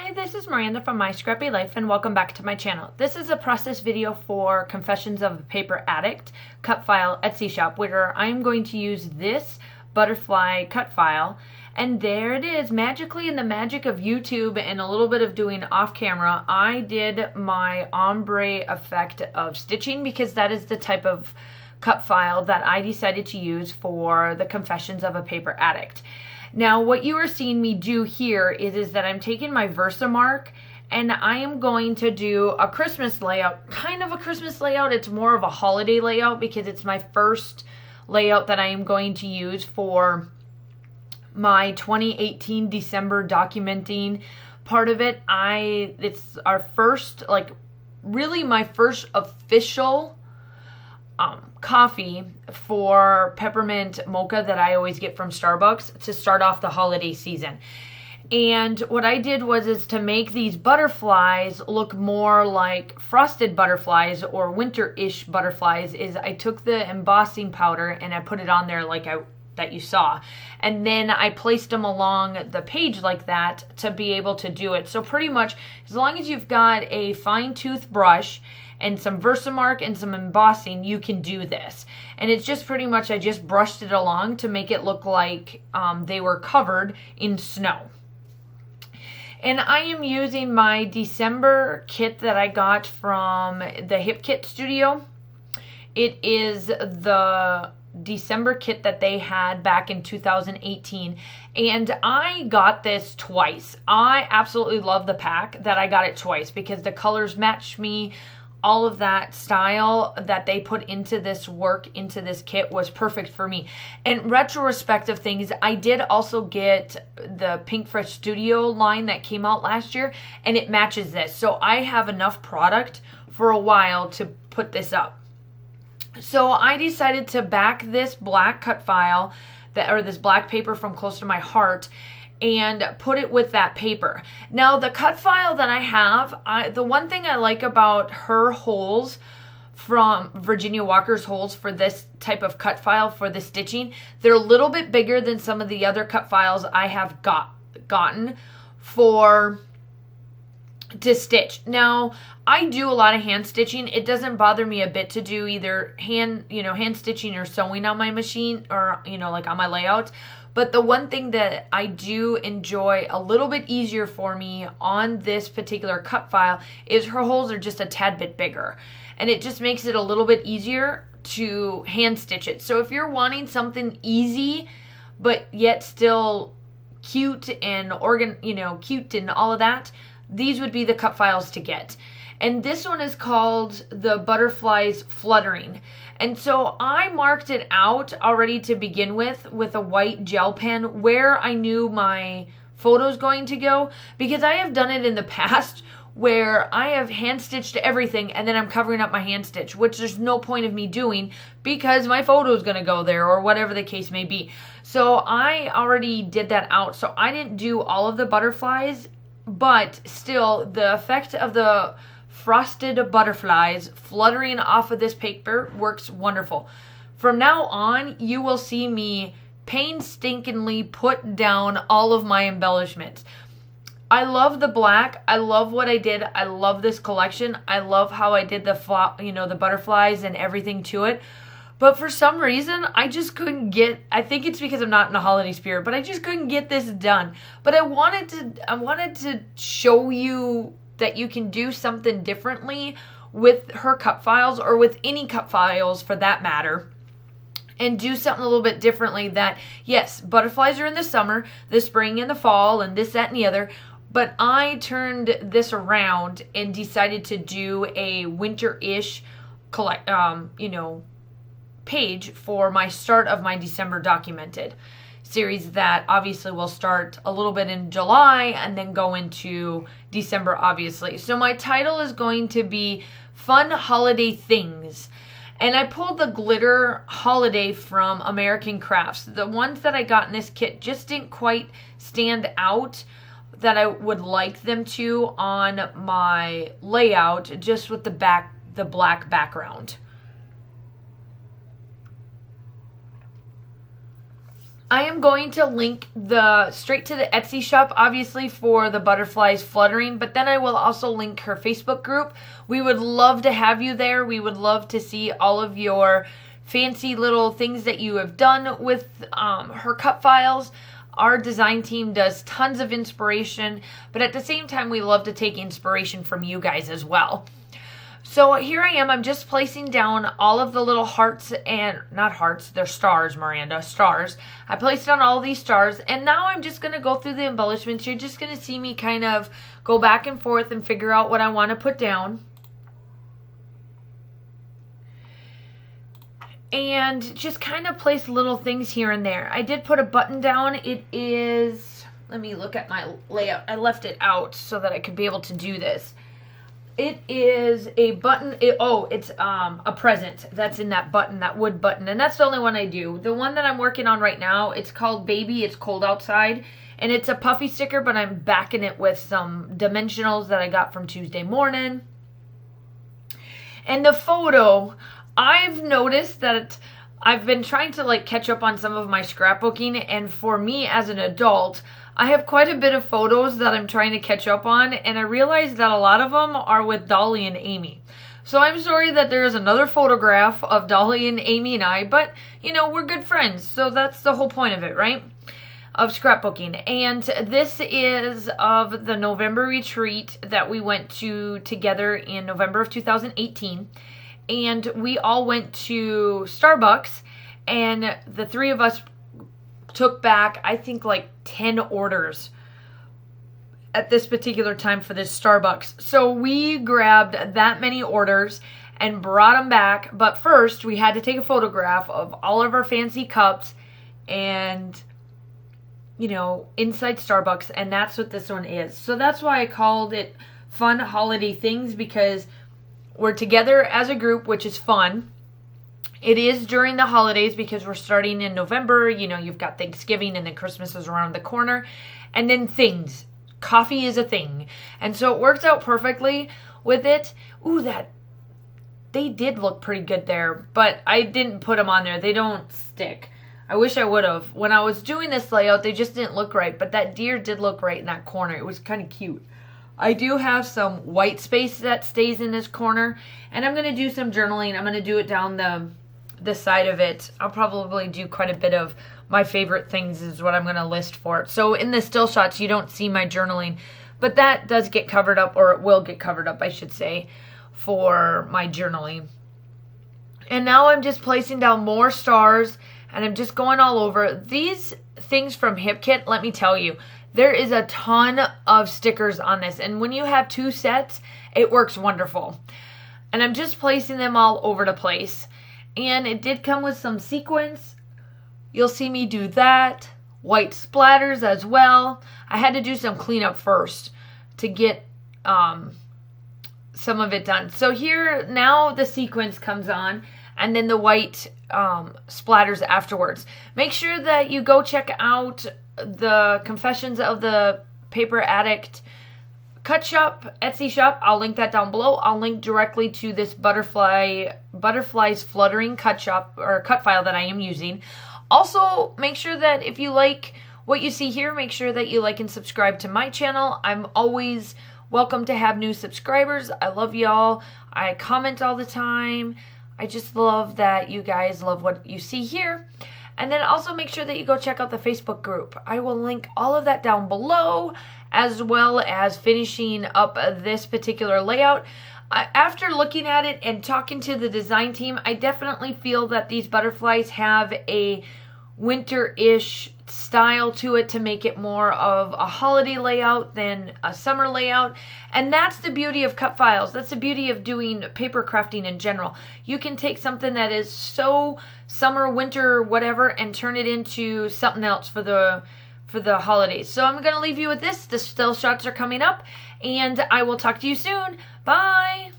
Hi, this is Miranda from My Scrappy Life and welcome back to my channel. This is a process video for Confessions of a Paper Addict cut file Etsy shop where I'm going to use this butterfly cut file, and there it is, magically in the magic of YouTube and a little bit of doing off camera. I did my ombre effect of stitching because that is the type of cut file that I decided to use for the Confessions of a Paper Addict. Now, what you are seeing me do here is that I'm taking my Versamark and I am going to do a Christmas layout, kind of a Christmas layout. It's more of a holiday layout because it's my first layout that I am going to use for my 2018 December documenting part of it. It's our first, really my first official coffee for peppermint mocha that I always get from Starbucks to start off the holiday season. And what I did is to make these butterflies look more like frosted butterflies or winter-ish butterflies is I took the embossing powder and I put it on there that you saw. And then I placed them along the page like that to be able to do it. So pretty much as long as you've got a fine tooth brush and some Versamark and some embossing, you can do this. And it's just pretty much, I just brushed it along to make it look like they were covered in snow. And I am using my December kit that I got from the Hip Kit Studio. It is the December kit that they had back in 2018, and I got this twice. I absolutely love the pack that I got it twice because the colors match me. All of that style that they put into this work, into this kit, was perfect for me. And retrospective things, I did also get the Pink Fresh Studio line that came out last year, and it matches this. So I have enough product for a while to put this up. So I decided to back this black cut file, this black paper from Close to My Heart, and put it with that paper. Now, the cut file that I have, the one thing I like about her holes from Virginia Walker's holes for this type of cut file for the stitching, they're a little bit bigger than some of the other cut files I have gotten to stitch. Now, I do a lot of hand stitching. It doesn't bother me a bit to do either hand stitching or sewing on my machine or, like on my layout. But the one thing that I do enjoy a little bit easier for me on this particular cut file is her holes are just a tad bit bigger. And it just makes it a little bit easier to hand stitch it. So if you're wanting something easy, but yet still cute and cute and all of that, these would be the cut files to get. And this one is called the Butterflies Fluttering. And so I marked it out already to begin with a white gel pen where I knew my photo's going to go, because I have done it in the past where I have hand stitched everything and then I'm covering up my hand stitch, which there's no point of me doing because my photo's going to go there or whatever the case may be. So I already did that out. So I didn't do all of the butterflies, but still the effect of the frosted butterflies fluttering off of this paper works wonderful. From now on, you will see me painstakingly put down all of my embellishments. I love the black. I love what I did. I love this collection. I love how I did the butterflies and everything to it. But for some reason, I just couldn't get, I think it's because I'm not in the holiday spirit, but I just couldn't get this done. But I wanted to show you that you can do something differently with her cut files, or with any cut files for that matter, and do something a little bit differently. That, yes, butterflies are in the summer, the spring and the fall, and this, that, and the other, but I turned this around and decided to do a winter-ish page for my start of my December documented series that obviously will start a little bit in July and then go into December, obviously. So my title is going to be Fun Holiday Things. And I pulled the glitter holiday from American Crafts. The ones that I got in this kit just didn't quite stand out that I would like them to on my layout, just with the black background. I am going to link straight to the Etsy shop, obviously, for the butterflies fluttering, but then I will also link her Facebook group. We would love to have you there. We would love to see all of your fancy little things that you have done with her cut files. Our design team does tons of inspiration, but at the same time, we love to take inspiration from you guys as well. So here I am, I'm just placing down all of the little hearts, and not hearts, they're stars, Miranda, stars. I placed down all these stars, and now I'm just going to go through the embellishments. You're just going to see me kind of go back and forth and figure out what I want to put down. And just kind of place little things here and there. I did put a button down. It is, let me look at my layout. I left it out so that I could be able to do this. It is a button. It's a present that's in that button, that wood button. And that's the only one I do. The one that I'm working on right now, it's called Baby, It's Cold Outside. And it's a puffy sticker, but I'm backing it with some dimensionals that I got from Tuesday morning. And the photo, I've noticed that I've been trying to like catch up on some of my scrapbooking. And for me as an adult, I have quite a bit of photos that I'm trying to catch up on, and I realized that a lot of them are with Dolly and Amy. So I'm sorry that there is another photograph of Dolly and Amy and I, but, you know, we're good friends, so that's the whole point of it, right? Of scrapbooking. And this is of the November retreat that we went to together in November of 2018, and we all went to Starbucks, and the three of us took back, I think, like 10 orders at this particular time for this Starbucks. So we grabbed that many orders and brought them back. But first, we had to take a photograph of all of our fancy cups and, you know, inside Starbucks. And that's what this one is. So that's why I called it Fun Holiday Things, because we're together as a group, which is fun. It is during the holidays because we're starting in November. You know, you've got Thanksgiving and then Christmas is around the corner. And then things. Coffee is a thing. And so it works out perfectly with it. Ooh, they did look pretty good there. But I didn't put them on there. They don't stick. I wish I would have. When I was doing this layout, they just didn't look right. But that deer did look right in that corner. It was kind of cute. I do have some white space that stays in this corner. And I'm going to do some journaling. I'm going to do it down the side of it. I'll probably do quite a bit of my favorite things is what I'm going to list for it. So in the still shots, you don't see my journaling, but that does get covered up, or it will get covered up, I should say, for my journaling. And now I'm just placing down more stars, and I'm just going all over. These things from HipKit, let me tell you, there is a ton of stickers on this, and when you have 2 sets, it works wonderful. And I'm just placing them all over the place. And it did come with some sequins. You'll see me do that. White splatters as well. I had to do some cleanup first to get some of it done. So here, now the sequins comes on, and then the white splatters afterwards. Make sure that you go check out the Confessions of the Paper Addict cut shop, Etsy shop. I'll link that down below. I'll link directly to this butterflies fluttering cut shop or cut file that I am using. Also, make sure that if you like what you see here, make sure that you like and subscribe to my channel. I'm always welcome to have new subscribers. I love y'all. I comment all the time. I just love that you guys love what you see here. And then also make sure that you go check out the Facebook group. I will link all of that down below, as well as finishing up this particular layout. After looking at it and talking to the design team, I definitely feel that these butterflies have a winter-ish style to it to make it more of a holiday layout than a summer layout. And that's the beauty of cut files. That's the beauty of doing paper crafting in general. You can take something that is so summer, winter, whatever, and turn it into something else for the holidays. So I'm going to leave you with this. The still shots are coming up, and I will talk to you soon. Bye!